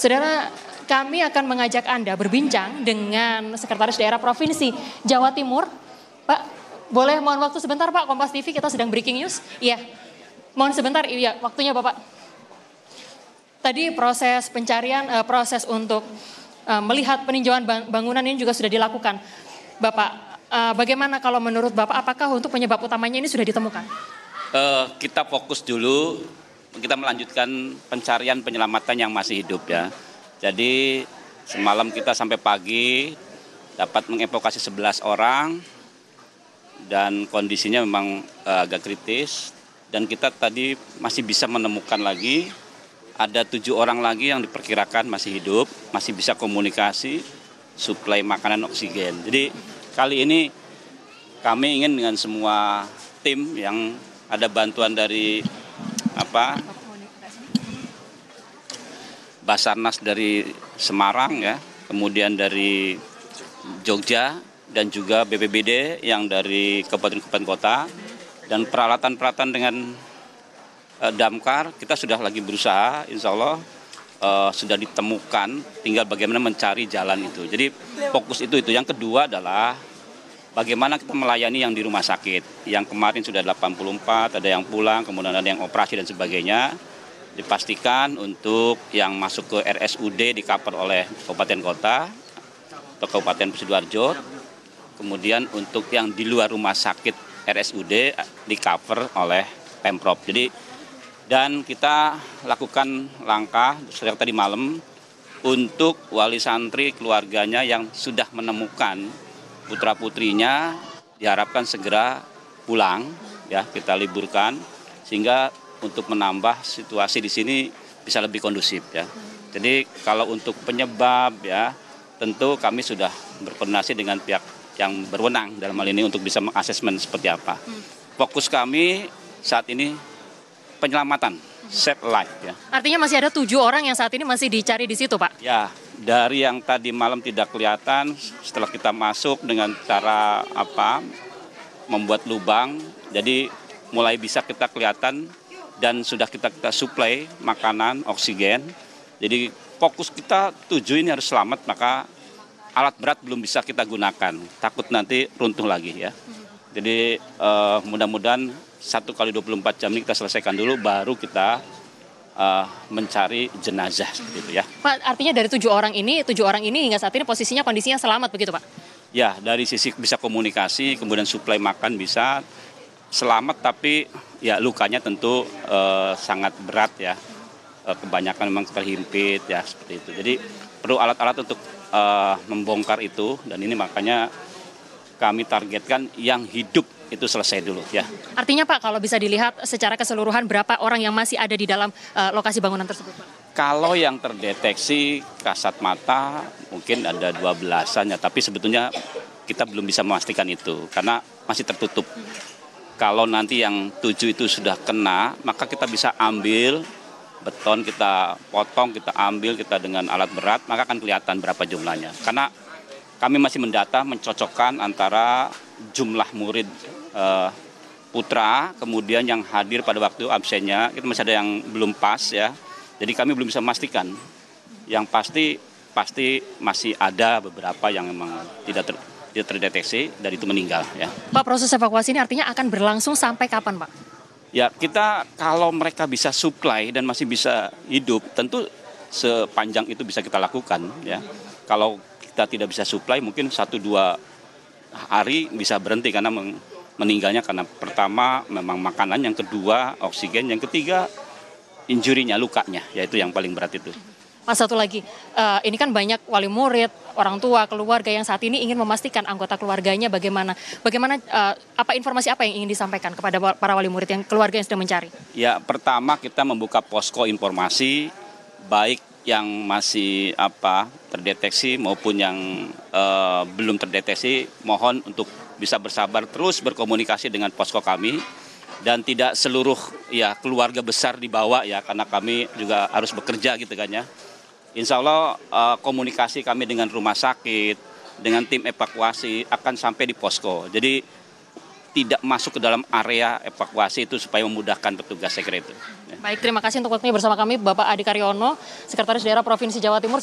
Saudara, kami akan mengajak Anda berbincang dengan Sekretaris Daerah Provinsi Jawa Timur. Pak, boleh mohon waktu sebentar Pak, Kompas TV kita sedang breaking news. Iya, mohon sebentar, iya waktunya Bapak. Tadi proses pencarian, proses untuk melihat peninjauan bangunan ini juga sudah dilakukan. Bapak, bagaimana kalau menurut Bapak, apakah untuk penyebab utamanya ini sudah ditemukan? Kita fokus dulu, kita melanjutkan pencarian penyelamatan yang masih hidup ya. Jadi semalam kita sampai pagi dapat mengevakuasi 11 orang dan kondisinya memang agak kritis. Dan kita tadi masih bisa menemukan lagi, ada 7 orang lagi yang diperkirakan masih hidup, masih bisa komunikasi, suplai makanan oksigen. Jadi kali ini kami ingin dengan semua tim yang ada bantuan dari Basarnas dari Semarang ya, kemudian dari Jogja dan juga BPBD yang dari kabupaten kota dan peralatan-peralatan dengan damkar kita sudah lagi berusaha, insya Allah sudah ditemukan, tinggal bagaimana mencari jalan itu. Jadi fokus itu. Yang kedua adalah bagaimana kita melayani yang di rumah sakit. Yang kemarin sudah 84, ada yang pulang, kemudian ada yang operasi dan sebagainya. Dipastikan untuk yang masuk ke RSUD di-cover oleh kabupaten kota atau Kabupaten Sidoarjo. Kemudian untuk yang di luar rumah sakit RSUD di-cover oleh Pemprov. Jadi dan kita lakukan langkah sejak tadi malam untuk wali santri keluarganya yang sudah menemukan putra-putrinya diharapkan segera pulang ya, kita liburkan sehingga untuk menambah situasi di sini bisa lebih kondusif ya. Jadi kalau untuk penyebab ya tentu kami sudah berkoordinasi dengan pihak yang berwenang dalam hal ini untuk bisa mengasesmen seperti apa. Fokus kami saat ini penyelamatan, save life ya. Artinya masih ada 7 orang yang saat ini masih dicari di situ Pak? Ya, dari yang tadi malam tidak kelihatan, setelah kita masuk dengan cara membuat lubang, jadi mulai bisa kita kelihatan dan sudah kita suplai makanan, oksigen. Jadi fokus kita 7 ini harus selamat, maka alat berat belum bisa kita gunakan, takut nanti runtuh lagi ya. Jadi mudah-mudahan 1 kali 24 jam ini kita selesaikan dulu, baru kita mencari jenazah seperti itu ya. Pak, artinya dari 7 orang ini hingga saat ini posisinya kondisinya selamat begitu Pak? Ya, dari sisi bisa komunikasi, kemudian suplai makan bisa selamat, tapi ya lukanya tentu sangat berat ya. Kebanyakan memang terhimpit ya seperti itu. Jadi perlu alat-alat untuk membongkar itu, dan ini makanya kami targetkan yang hidup itu selesai dulu ya. Artinya Pak, kalau bisa dilihat secara keseluruhan berapa orang yang masih ada di dalam lokasi bangunan tersebut Pak? Kalau yang terdeteksi kasat mata mungkin ada 12-an ya, tapi sebetulnya kita belum bisa memastikan itu karena masih tertutup. Kalau nanti yang 7 itu sudah kena, maka kita bisa ambil beton, kita potong, kita ambil, kita dengan alat berat, maka akan kelihatan berapa jumlahnya. Karena kami masih mendata, mencocokkan antara jumlah murid putra, kemudian yang hadir pada waktu absennya, itu masih ada yang belum pas ya. Jadi kami belum bisa memastikan. Yang pasti masih ada beberapa yang memang tidak terdeteksi dan itu meninggal ya. Pak, proses evakuasi ini artinya akan berlangsung sampai kapan Pak? Ya, kita kalau mereka bisa supply dan masih bisa hidup, tentu sepanjang itu bisa kita lakukan ya. Kalau kita tidak bisa supply, mungkin 1-2 hari bisa berhenti karena meninggalnya karena pertama memang makanan, yang kedua oksigen, yang ketiga injurinya, lukanya, yaitu yang paling berat itu. Mas, satu lagi, ini kan banyak wali murid, orang tua, keluarga yang saat ini ingin memastikan anggota keluarganya bagaimana informasi apa yang ingin disampaikan kepada para wali murid yang keluarga yang sedang mencari? Ya, pertama kita membuka posko informasi baik yang masih terdeteksi maupun yang belum terdeteksi, mohon untuk bisa bersabar terus berkomunikasi dengan posko kami. Dan tidak seluruh ya keluarga besar dibawa ya, karena kami juga harus bekerja gitu kan ya. Insya Allah komunikasi kami dengan rumah sakit, dengan tim evakuasi akan sampai di posko. Jadi tidak masuk ke dalam area evakuasi itu supaya memudahkan petugas, saya kira itu. Baik, terima kasih untuk waktunya bersama kami Bapak Adi Karyono, Sekretaris Daerah Provinsi Jawa Timur.